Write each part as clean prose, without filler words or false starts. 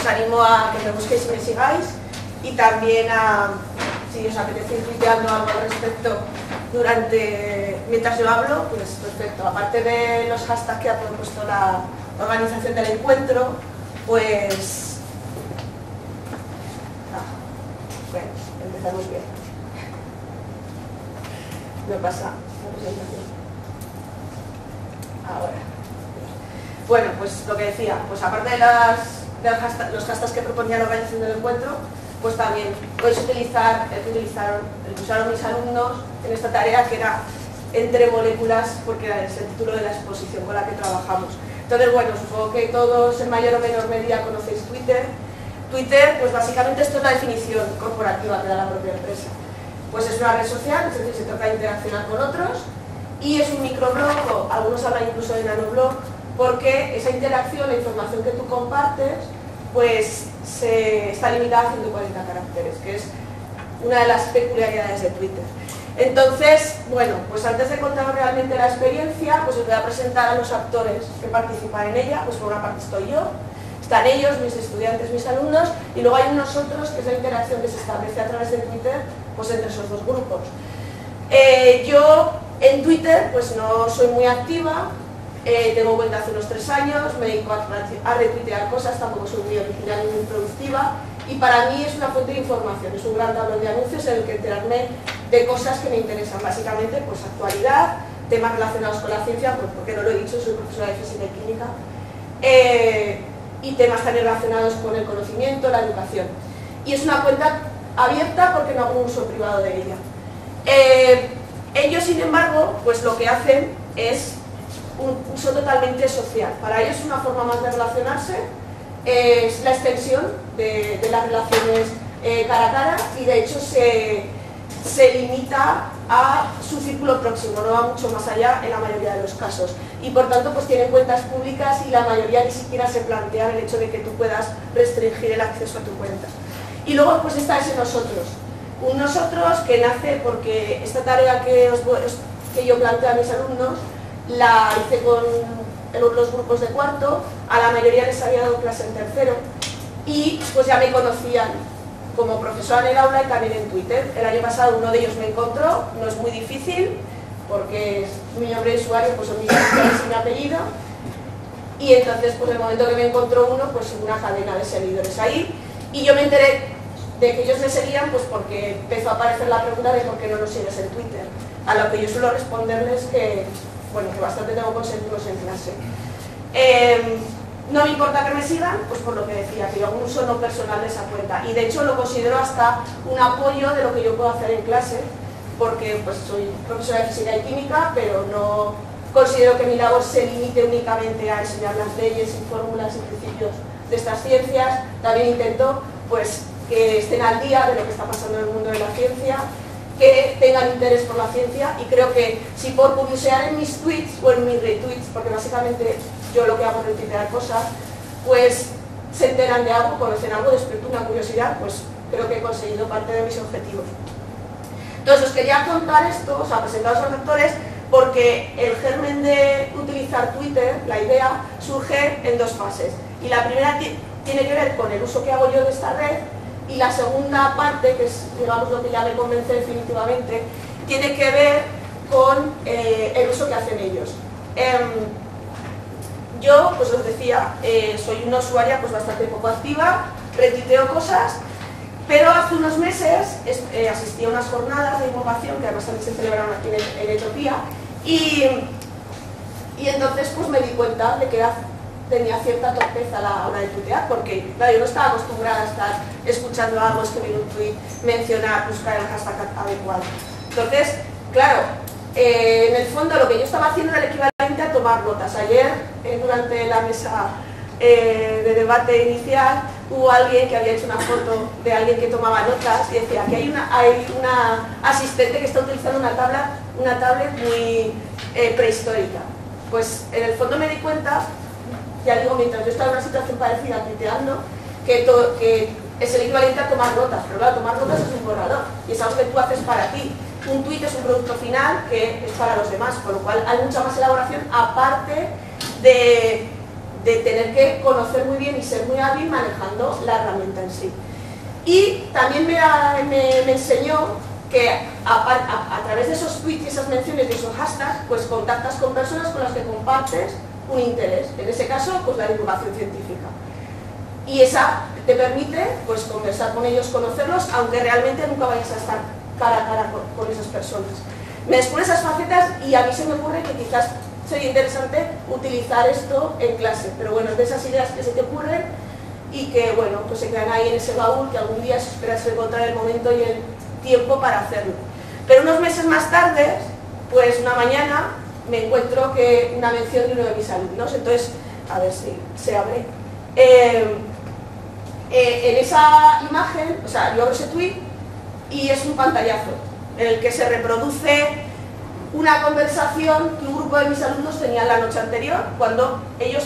os animo a que me busquéis y me sigáis, y también a, si os apetece ir tuiteando algo al respecto mientras yo hablo, pues perfecto. Aparte de los hashtags que ha propuesto la organización del encuentro, pues... bueno, empezamos bien. Me pasa la presentación. Ahora. Bueno, pues lo que decía, pues aparte de los hashtags que proponía la organización del encuentro, pues también podéis utilizar el que usaron mis alumnos en esta tarea, que era Entre moléculas, porque es el título de la exposición con la que trabajamos. Entonces, bueno, supongo que todos en mayor o menor medida conocéis Twitter. Twitter, pues básicamente esto es la definición corporativa que da la propia empresa. Pues es una red social, es decir, se trata de interaccionar con otros, y es un microblog, o algunos hablan incluso de nanoblog, porque esa interacción, la información que tú compartes, pues está limitada a 140 caracteres, que es una de las peculiaridades de Twitter. Entonces, bueno, pues antes de contaros realmente la experiencia, pues os voy a presentar a los actores que participan en ella. Pues por una parte estoy yo, están ellos, mis estudiantes, mis alumnos, y luego hay nosotros, que es la interacción que se establece a través de Twitter, pues entre esos dos grupos. Yo en Twitter pues no soy muy activa, tengo cuenta hace unos 3 años, me dedico a retuitear cosas, tampoco soy muy original ni muy productiva, y para mí es una fuente de información, es un gran tablón de anuncios en el que enterarme de cosas que me interesan, básicamente pues actualidad, temas relacionados con la ciencia, pues porque no lo he dicho, soy profesora de física y química, y temas también relacionados con el conocimiento, la educación. Y es una cuenta abierta porque no hago un uso privado de ella. Ellos, sin embargo, pues lo que hacen es un uso totalmente social. Para ellos es una forma más de relacionarse, es la extensión de las relaciones cara a cara, y de hecho se limita a su círculo próximo, no va mucho más allá en la mayoría de los casos, y por tanto pues tienen cuentas públicas, y la mayoría ni siquiera se plantean el hecho de que tú puedas restringir el acceso a tu cuenta. Y luego pues está ese nosotros, un nosotros que nace porque esta tarea que yo planteo a mis alumnos la hice con los grupos de cuarto, a la mayoría les había dado clase en tercero, y pues ya me conocían como profesora en el aula y también en Twitter. El año pasado uno de ellos me encontró, no es muy difícil, porque mi nombre de usuario pues son mis iniciales y mi apellido, y entonces pues en el momento que me encontró uno, pues una cadena de seguidores ahí, y yo me enteré de que ellos me seguían pues porque empezó a aparecer la pregunta de por qué no nos sigues en Twitter, a lo que yo suelo responderles que, bueno, que bastante tengo consejos en clase. No me importa que me sigan, pues por lo que decía, que yo hago un uso no personal de esa cuenta, y de hecho lo considero hasta un apoyo de lo que yo puedo hacer en clase, porque pues soy profesora de física y química, pero no considero que mi labor se limite únicamente a enseñar las leyes y fórmulas y principios de estas ciencias. También intento pues que estén al día de lo que está pasando en el mundo de la ciencia, que tengan interés por la ciencia, y creo que si por publicar en mis tweets o en mis retweets, porque básicamente yo lo que hago es retuitear cosas, pues se enteran de algo, conocen algo, despierto una curiosidad, pues creo que he conseguido parte de mis objetivos. Entonces os quería contar esto, o sea, presentaros a los actores, porque el germen de utilizar Twitter, la idea, surge en 2 fases. Y la primera tiene que ver con el uso que hago yo de esta red, y la segunda parte, que es, digamos, lo que ya me convence definitivamente, tiene que ver con el uso que hacen ellos. Yo, pues os decía, soy una usuaria pues bastante poco activa, retuiteo cosas, pero hace unos meses asistí a unas jornadas de innovación, que además también se celebraron aquí en Etiopía, y entonces pues me di cuenta de que tenía cierta torpeza a la hora de tuitear, porque claro, yo no estaba acostumbrada a estar escuchando algo, escribir un tweet, mencionar, buscar el hashtag adecuado. Entonces, claro, en el fondo lo que yo estaba haciendo era el equivalente a tomar notas. Ayer, durante la mesa de debate inicial, hubo alguien que había hecho una foto de alguien que tomaba notas y decía que hay una asistente que está utilizando una tablet muy prehistórica. Pues en el fondo me di cuenta, ya digo, mientras yo estaba en una situación parecida tuiteando, que es el equivalente a tomar notas, pero claro, tomar notas es un borrador, y es algo que tú haces para ti. Un tuit es un producto final que es para los demás, con lo cual hay mucha más elaboración, aparte de de tener que conocer muy bien y ser muy hábil manejando la herramienta en sí. Y también me enseñó que a través de esos tweets y esas menciones de esos hashtags, pues contactas con personas con las que compartes un interés, en ese caso pues la divulgación científica. Y esa te permite pues conversar con ellos, conocerlos, aunque realmente nunca vayas a estar cara a cara con esas personas. Me descubro esas facetas y a mí se me ocurre que quizás sería interesante utilizar esto en clase, pero bueno, es de esas ideas que se te ocurren y que bueno, pues se quedan ahí en ese baúl que algún día esperas encontrar el momento y el tiempo para hacerlo. Pero unos meses más tarde, pues una mañana me encuentro que una mención de uno de mis alumnos, entonces, a ver si se abre. En esa imagen, o sea, yo abro ese tweet y es un pantallazo en el que se reproduce una conversación que un grupo de mis alumnos tenía la noche anterior, cuando ellos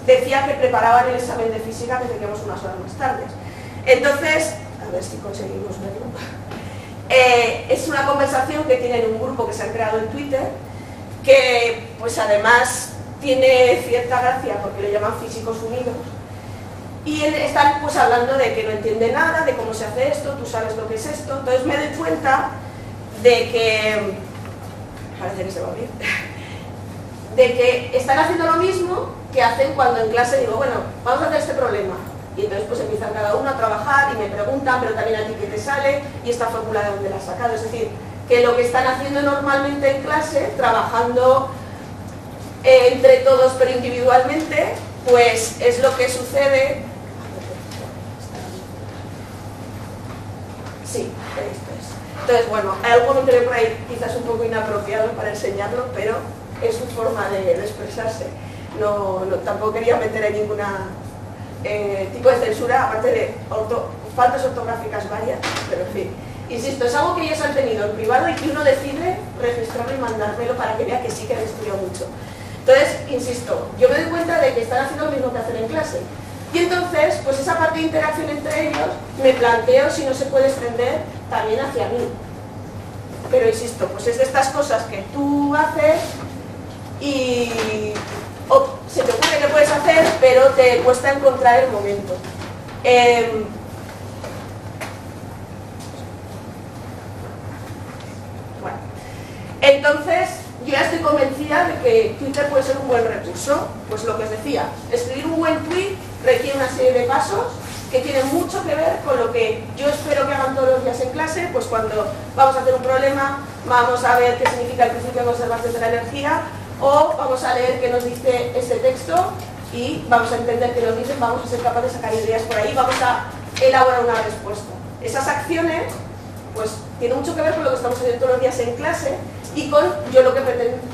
decían que preparaban el examen de física que teníamos unas horas más tarde. Entonces, a ver si conseguimos verlo. Es una conversación que tienen un grupo que se han creado en Twitter, que pues además tiene cierta gracia porque le llaman Físicos Unidos, y están pues hablando de que no entiende nada, de cómo se hace esto, tú sabes lo que es esto. Entonces me doy cuenta de que, parece que se va a abrir, de que están haciendo lo mismo que hacen cuando en clase digo, bueno, vamos a hacer este problema. Y entonces pues empiezan cada uno a trabajar y me preguntan, pero también a ti qué te sale, y esta fórmula de dónde la has sacado. Es decir, que lo que están haciendo normalmente en clase, trabajando entre todos pero individualmente, pues es lo que sucede. Sí, esto es. Entonces, bueno, hay algo que por ahí quizás un poco inapropiado para enseñarlo, pero es su forma de expresarse. Tampoco quería meter en ningún tipo de censura, aparte de faltas ortográficas varias, pero en fin. Insisto, es algo que ellos han tenido en privado y que uno decide registrarlo y mandármelo para que vea que sí que han estudiado mucho. Entonces, insisto, yo me doy cuenta de que están haciendo lo mismo que hacen en clase. Y entonces, pues esa parte de interacción entre ellos, me planteo si no se puede extender también hacia mí. Pero insisto, pues es de estas cosas que tú haces y se te ocurre que puedes hacer, pero te cuesta encontrar el momento. Bueno, entonces yo ya estoy convencida de que Twitter puede ser un buen recurso. Pues lo que os decía, escribir un buen tweet requiere una serie de pasos que tienen mucho que ver con lo que yo espero que hagan todos los días en clase, pues cuando vamos a hacer un problema, vamos a ver qué significa el principio de conservación de la energía, o vamos a leer qué nos dice este texto y vamos a entender qué nos dicen, vamos a ser capaces de sacar ideas por ahí, vamos a elaborar una respuesta. Esas acciones pues tienen mucho que ver con lo que estamos haciendo todos los días en clase y con yo lo que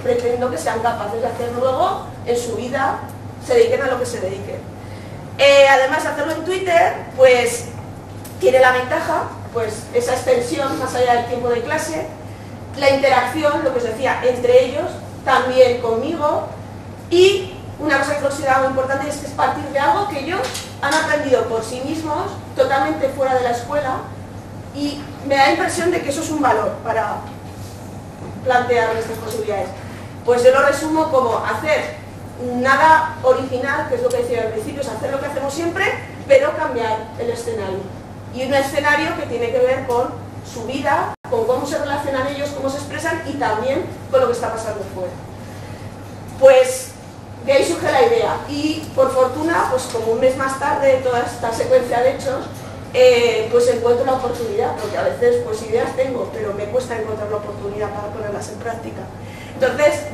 pretendo que sean capaces de hacer luego en su vida, se dediquen a lo que se dediquen. Además, hacerlo en Twitter pues tiene la ventaja, pues esa extensión más allá del tiempo de clase, la interacción, lo que os decía, entre ellos, también conmigo, y una cosa que considero muy importante es que es partir de algo que ellos han aprendido por sí mismos, totalmente fuera de la escuela, y me da la impresión de que eso es un valor para plantear estas posibilidades. Pues yo lo resumo como hacer nada original, que es lo que decía al principio, es hacer lo que hacemos siempre, pero cambiar el escenario. Y un escenario que tiene que ver con su vida, con cómo se relacionan ellos, cómo se expresan y también con lo que está pasando fuera. Pues de ahí surge la idea y por fortuna, pues como un mes más tarde de toda esta secuencia de hechos, pues encuentro la oportunidad, porque a veces pues ideas tengo, pero me cuesta encontrar la oportunidad para ponerlas en práctica. Entonces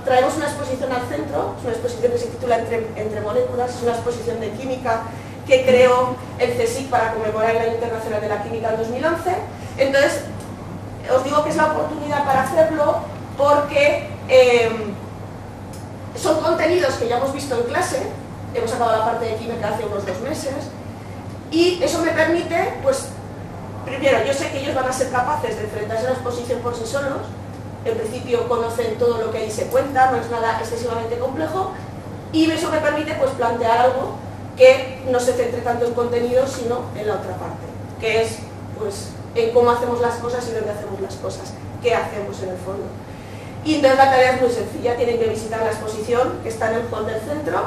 traemos una exposición al centro, es una exposición que se titula Entre moléculas, es una exposición de química que creó el CSIC para conmemorar el Año Internacional de la Química en 2011. Entonces, os digo que es la oportunidad para hacerlo porque son contenidos que ya hemos visto en clase, hemos acabado la parte de química hace unos 2 meses, y eso me permite, pues, primero, yo sé que ellos van a ser capaces de enfrentarse a la exposición por sí solos, en principio conocen todo lo que ahí se cuenta, no es nada excesivamente complejo, y eso me permite pues plantear algo que no se centre tanto en contenido, sino en la otra parte, que es pues en cómo hacemos las cosas y dónde hacemos las cosas, qué hacemos en el fondo. Y entonces la tarea es muy sencilla, tienen que visitar la exposición que está en el hall del centro,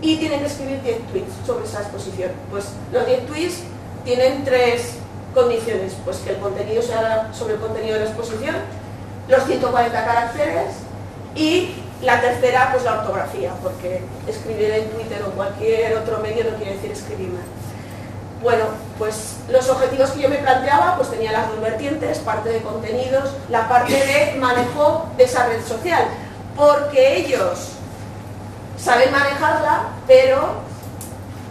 y tienen que escribir 10 tweets sobre esa exposición. Pues los 10 tweets tienen 3 condiciones, pues que el contenido sea sobre el contenido de la exposición, los 140 caracteres y la tercera, pues la ortografía, porque escribir en Twitter o cualquier otro medio no quiere decir escribir mal. Bueno, pues los objetivos que yo me planteaba, pues tenía las dos vertientes, parte de contenidos, la parte de manejo de esa red social, porque ellos saben manejarla, pero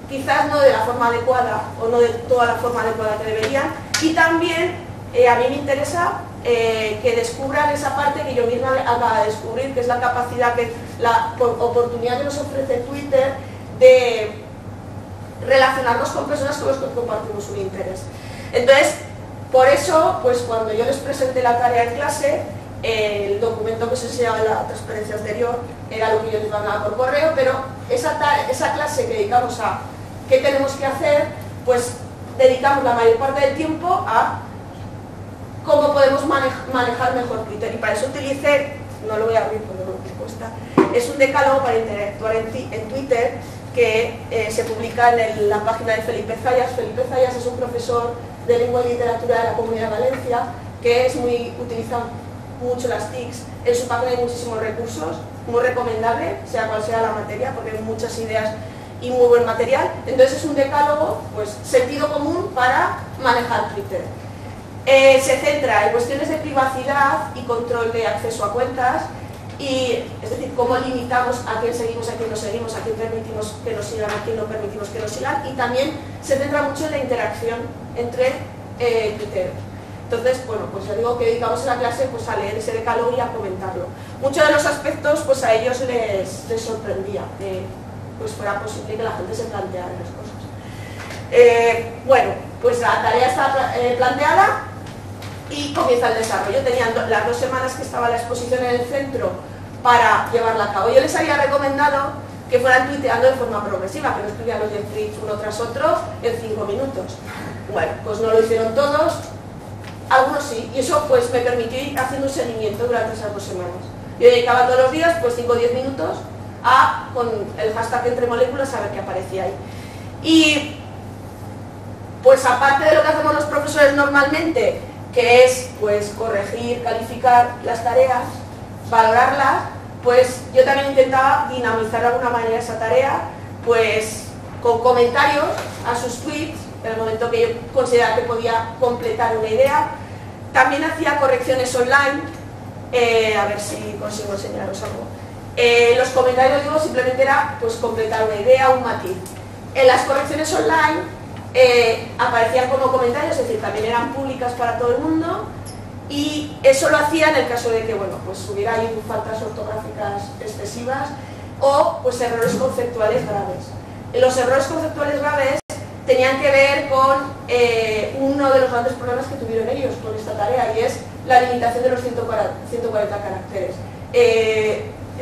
quizás no de la forma adecuada o no de toda la forma adecuada que deberían, y también a mí me interesa que descubran esa parte que yo misma acabo de descubrir, que es la capacidad, la oportunidad que nos ofrece Twitter de relacionarnos con personas con las que compartimos un interés. Entonces, por eso, pues cuando yo les presenté la tarea en clase, el documento que se enseñaba en la transparencia anterior era lo que yo les mandaba por correo, pero esa clase que dedicamos a qué tenemos que hacer, pues dedicamos la mayor parte del tiempo a cómo podemos manejar mejor Twitter, y para eso utilicé, no lo voy a abrir porque no me cuesta, es un decálogo para interactuar en Twitter que se publica en la página de Felipe Zayas. Felipe Zayas es un profesor de lengua y literatura de la Comunidad de Valencia que utiliza mucho las TICs. En su página hay muchísimos recursos, muy recomendable, sea cual sea la materia, porque hay muchas ideas y muy buen material. Entonces es un decálogo, pues sentido común para manejar Twitter. Se centra en cuestiones de privacidad y control de acceso a cuentas, y es decir, cómo limitamos a quién seguimos, a quién no seguimos, a quién permitimos que nos sigan, a quién no permitimos que nos sigan, y también se centra mucho en la interacción entre Twitter. Entonces, bueno, pues ya digo que dedicamos en la clase pues a leer ese decálogo y a comentarlo. Muchos de los aspectos pues a ellos les sorprendía que pues fuera posible que la gente se planteara las cosas. Bueno, pues la tarea está planteada y comienza el desarrollo. Tenían las 2 semanas que estaba la exposición en el centro para llevarla a cabo. Yo les había recomendado que fueran tuiteando de forma progresiva, que no escribían los 10 tweets uno tras otro en 5 minutos. Bueno, pues no lo hicieron todos, algunos sí, y eso pues me permitió ir haciendo un seguimiento durante esas 2 semanas. Yo dedicaba todos los días pues 5 o 10 minutos a, con el hashtag entre moléculas, a ver qué aparecía ahí. Y pues aparte de lo que hacemos los profesores normalmente, que es pues corregir, calificar las tareas, valorarlas, pues yo también intentaba dinamizar de alguna manera esa tarea, pues con comentarios a sus tweets, en el momento que yo consideraba que podía completar una idea. También hacía correcciones online, a ver si consigo enseñaros algo. Los comentarios, digo, simplemente era pues completar una idea, un matiz. En las correcciones online aparecían como comentarios, es decir, también eran públicas para todo el mundo, y eso lo hacía en el caso de que, bueno, pues hubiera ahí faltas ortográficas excesivas o pues errores conceptuales graves. Los errores conceptuales graves tenían que ver con uno de los grandes problemas que tuvieron ellos con esta tarea, y es la limitación de los 140 caracteres.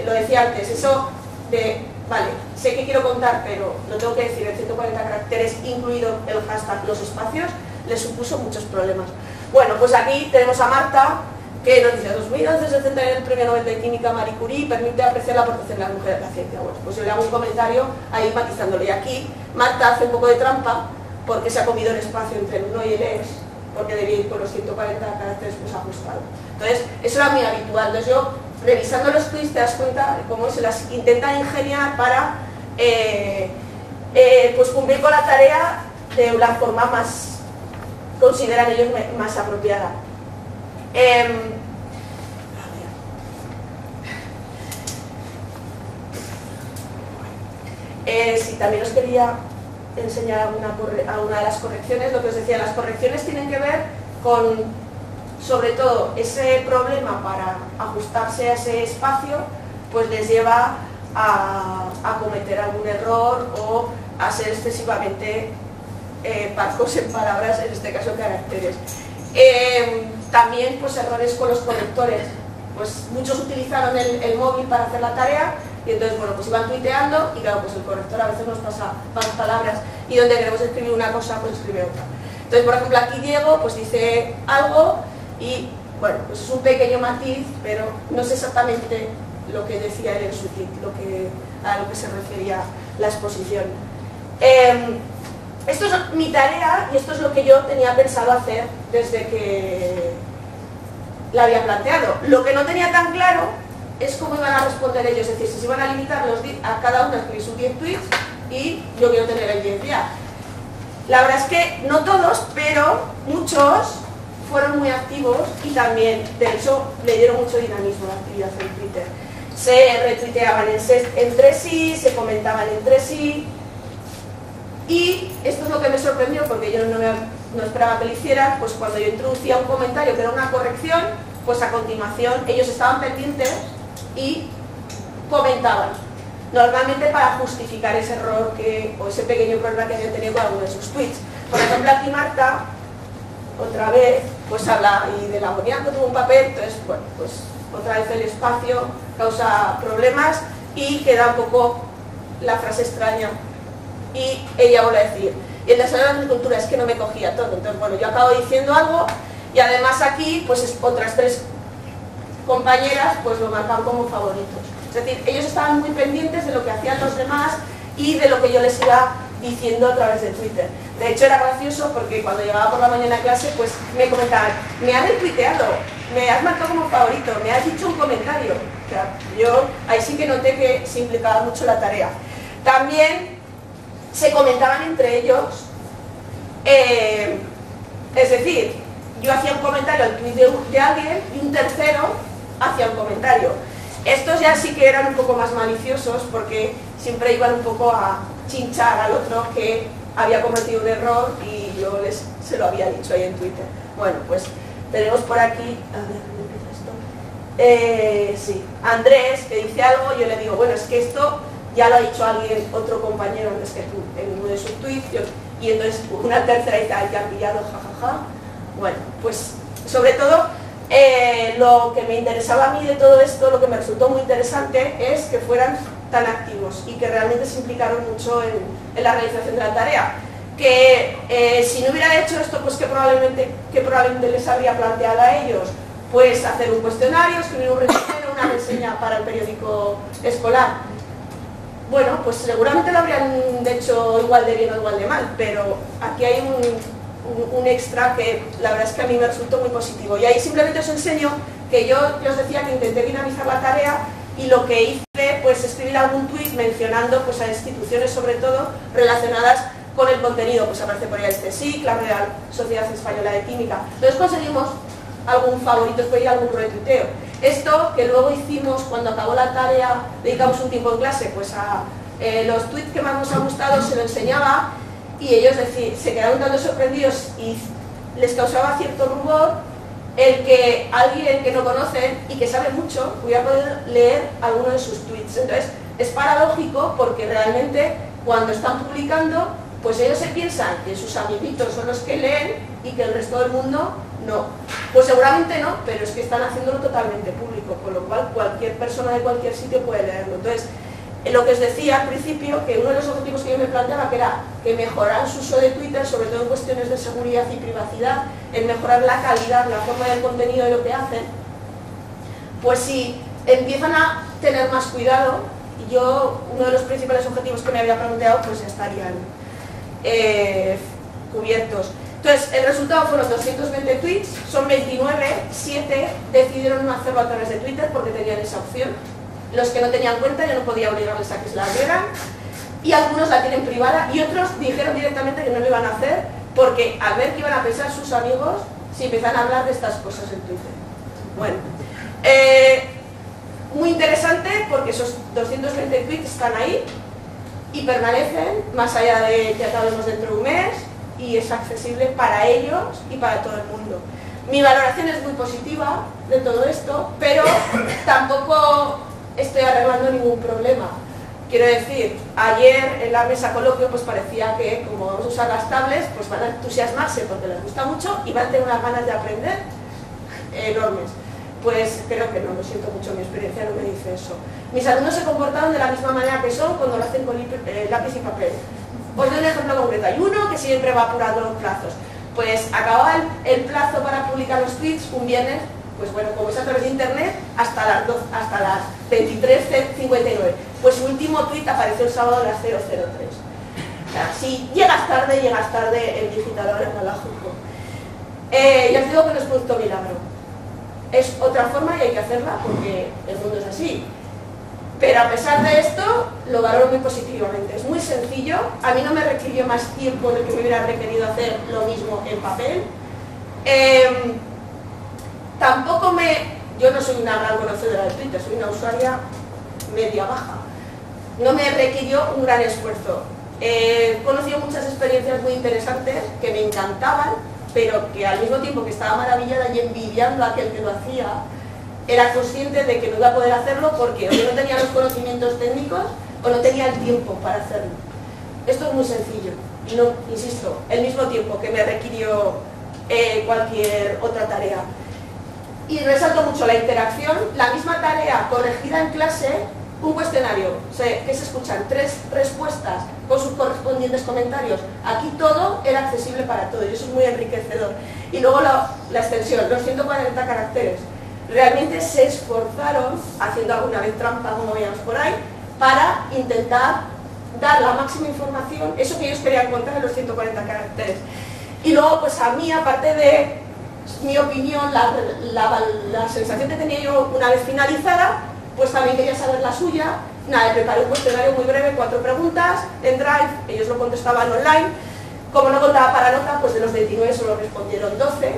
Lo decía antes, eso de, vale, sé que quiero contar, pero lo tengo que decir en 140 caracteres, incluido el hashtag, los espacios, les supuso muchos problemas. Bueno, pues aquí tenemos a Marta, que nos dice: 2011 se centra en el Premio Nobel de Química Marie Curie y permite apreciar la aportación de las mujeres a la ciencia. Bueno, pues yo le hago un comentario ahí matizándole. Y aquí Marta hace un poco de trampa, porque se ha comido el espacio entre el 1 y el ex, porque debía ir con los 140 caracteres pues ajustado. Entonces, eso era muy habitual. Entonces yo, revisando los tweets, te das cuenta de cómo se las intenta ingeniar para pues cumplir con la tarea de la forma más, consideran ellos, más apropiada. Sí, también os quería enseñar alguna de las correcciones. Lo que os decía, las correcciones tienen que ver con, sobre todo, ese problema para ajustarse a ese espacio, pues les lleva a cometer algún error o a ser excesivamente parcos en palabras, en este caso caracteres. También pues errores con los conectores, pues muchos utilizaron el móvil para hacer la tarea, y entonces, bueno, pues iban tuiteando y claro, pues el corrector a veces nos pasa más palabras, y donde queremos escribir una cosa, pues escribe otra. Entonces, por ejemplo, aquí Diego pues dice algo y, bueno, pues es un pequeño matiz, pero no es exactamente lo que decía él en su tweet, a lo que se refería la exposición. Esto es mi tarea y esto es lo que yo tenía pensado hacer desde que la había planteado. Lo que no tenía tan claro es cómo iban a responder ellos, es decir, si se iban a limitar a cada uno a escribir sus 10 tweets y yo quiero tener el 10 ya. La verdad es que no todos, pero muchos fueron muy activos y también, de hecho, le dieron mucho dinamismo a la actividad en Twitter. Se retuiteaban entre sí, se comentaban entre sí. Y esto es lo que me sorprendió porque yo no esperaba que lo hicieran, pues cuando yo introducía un comentario que era una corrección, pues a continuación ellos estaban pendientes y comentaban. Normalmente para justificar ese error o ese pequeño problema que habían tenido con alguno de sus tweets. Por ejemplo, aquí Marta, otra vez, pues habla y del amoníaco tuvo un papel, entonces, bueno, pues otra vez el espacio causa problemas y queda un poco la frase extraña. Y ella vuelve a decir, y el desarrollo de la agricultura es que no me cogía todo. Entonces, bueno, yo acabo diciendo algo y además aquí, pues otras 3 compañeras, pues lo marcan como favoritos. Es decir, ellos estaban muy pendientes de lo que hacían los demás y de lo que yo les iba diciendo a través de Twitter. De hecho, era gracioso porque cuando llegaba por la mañana a clase, pues me comentaban, me has retuiteado, me has marcado como favorito, me has dicho un comentario. O sea, yo ahí sí que noté que se implicaba mucho la tarea. También se comentaban entre ellos, es decir, yo hacía un comentario al tweet de alguien y un tercero hacía un comentario. Estos ya sí que eran un poco más maliciosos porque siempre iban un poco a chinchar al otro que había cometido un error y yo se lo había dicho ahí en Twitter. Bueno, pues tenemos por aquí, a ver, ¿dónde empieza esto? Sí, Andrés, que dice algo, yo le digo, bueno, es que esto ya lo ha dicho alguien, otro compañero antes que tú, en uno de sus tweets, y entonces una tercera dice, ay, que han pillado, jajaja. Bueno, pues sobre todo, lo que me interesaba a mí de todo esto, lo que me resultó muy interesante, es que fueran tan activos y que realmente se implicaron mucho en la realización de la tarea. Que si no hubiera hecho esto, pues que probablemente les habría planteado a ellos, pues hacer un cuestionario, escribir un resumen, una reseña para el periódico escolar. Bueno, pues seguramente lo habrían hecho igual de bien o igual de mal, pero aquí hay un extra que la verdad es que a mí me resultó muy positivo. Y ahí simplemente os enseño que yo os decía que intenté dinamizar la tarea y lo que hice, pues escribir algún tuit mencionando pues, a instituciones sobre todo relacionadas con el contenido, pues aparece por ahí el CSIC, la Real Sociedad Española de Química. Entonces conseguimos algún favorito y algún retuiteo. Esto que luego hicimos cuando acabó la tarea, dedicamos un tiempo en clase pues a los tweets que más nos han gustado, se lo enseñaba y ellos se quedaron tanto sorprendidos y les causaba cierto rubor el que alguien que no conocen y que sabe mucho hubiera podido leer alguno de sus tweets. Entonces es paradójico porque realmente cuando están publicando pues ellos se piensan que sus amiguitos son los que leen y que el resto del mundo no. Pues seguramente no, pero es que están haciéndolo totalmente público, con lo cual cualquier persona de cualquier sitio puede leerlo. Entonces, lo que os decía al principio, que uno de los objetivos que yo me planteaba que era que mejorar su uso de Twitter, sobre todo en cuestiones de seguridad y privacidad, en mejorar la calidad, la forma del contenido de lo que hacen, pues si empiezan a tener más cuidado, uno de los principales objetivos que me había planteado, pues ya estarían cubiertos. Entonces, el resultado fueron 220 tweets, son 29, 7 decidieron no hacerlo a través de Twitter porque tenían esa opción. Los que no tenían cuenta yo no podía obligarles a que se la abrieran y algunos la tienen privada y otros dijeron directamente que no lo iban a hacer porque al ver que iban a pensar sus amigos si empiezan a hablar de estas cosas en Twitter. Bueno, muy interesante porque esos 220 tweets están ahí y permanecen más allá de que acabemos dentro de un mes y es accesible para ellos y para todo el mundo. Mi valoración es muy positiva de todo esto, pero tampoco estoy arreglando ningún problema. Quiero decir, ayer en la mesa coloquio pues parecía que como vamos a usar las tablets pues van a entusiasmarse porque les gusta mucho y van a tener unas ganas de aprender enormes. Pues creo que no, lo siento mucho, mi experiencia no me dice eso. Mis alumnos se comportaron de la misma manera que son cuando lo hacen con lápiz y papel. Os doy un ejemplo concreto. Hay uno que siempre va apurando los plazos. Pues acababa el plazo para publicar los tweets un viernes Pues bueno, como es a través de internet, hasta las 23:59. Pues su último tuit apareció el sábado a las 0:03. O sea, si llegas tarde en digital ahora en Alajuco. Ya os digo que no es producto milagro. Es otra forma y hay que hacerla porque el mundo es así. Pero a pesar de esto, lo valoro muy positivamente. Es muy sencillo. A mí no me requirió más tiempo del que me hubiera requerido hacer lo mismo en papel. Yo no soy una gran conocedora de Twitter, soy una usuaria media baja. No me requirió un gran esfuerzo. He conocido muchas experiencias muy interesantes que me encantaban, pero que al mismo tiempo que estaba maravillada y envidiando a aquel que lo hacía, era consciente de que no iba a poder hacerlo porque o yo no tenía los conocimientos técnicos o no tenía el tiempo para hacerlo. Esto es muy sencillo. No, insisto, el mismo tiempo que me requirió cualquier otra tarea. Y resalto mucho la interacción, la misma tarea corregida en clase, un cuestionario, que se escuchan 3 respuestas con sus correspondientes comentarios. Aquí todo era accesible para todos y eso es muy enriquecedor. Y luego la extensión, los 140 caracteres. Realmente se esforzaron, haciendo alguna vez trampa, como veíamos por ahí, para intentar dar la máxima información, eso que ellos querían contar en los 140 caracteres. Y luego, pues a mí, aparte de mi opinión, la sensación que tenía yo una vez finalizada, pues también quería saber la suya. Nada, preparé un cuestionario muy breve, 4 preguntas, en Drive, ellos lo contestaban online. Como no contaba para nota, pues de los 29 solo respondieron 12.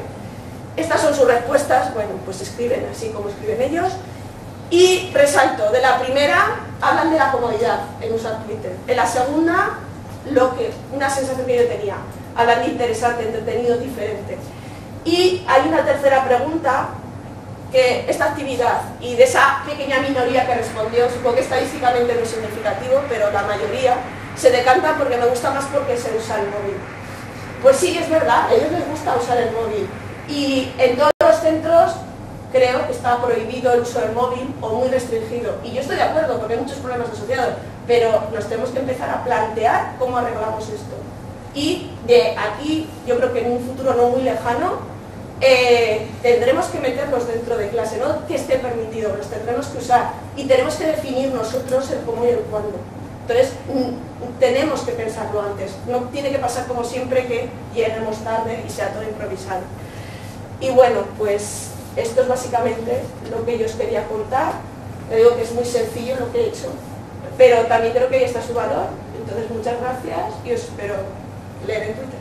Estas son sus respuestas, bueno, pues escriben así como escriben ellos. Y resalto, de la primera, hablan de la comodidad en usar Twitter. En la segunda, una sensación que yo tenía, hablan de interesante, entretenido, diferente. Y hay una tercera pregunta, que esta actividad y de esa pequeña minoría que respondió, supongo que estadísticamente no es significativo, pero la mayoría se decanta porque me gusta más porque se usa el móvil. Pues sí, es verdad, a ellos les gusta usar el móvil. Y en todos los centros creo que está prohibido el uso del móvil o muy restringido. Y yo estoy de acuerdo porque hay muchos problemas asociados, pero nos tenemos que empezar a plantear cómo arreglamos esto. Y de aquí, yo creo que en un futuro no muy lejano, tendremos que meterlos dentro de clase, no que esté permitido, los tendremos que usar. Y tenemos que definir nosotros el cómo y el cuándo. Entonces, tenemos que pensarlo antes. No tiene que pasar como siempre que lleguemos tarde y sea todo improvisado. Y bueno, pues esto es básicamente lo que yo os quería contar. Le digo que es muy sencillo lo que he hecho, pero también creo que ahí está su valor. Entonces, muchas gracias y os espero leer en Twitter.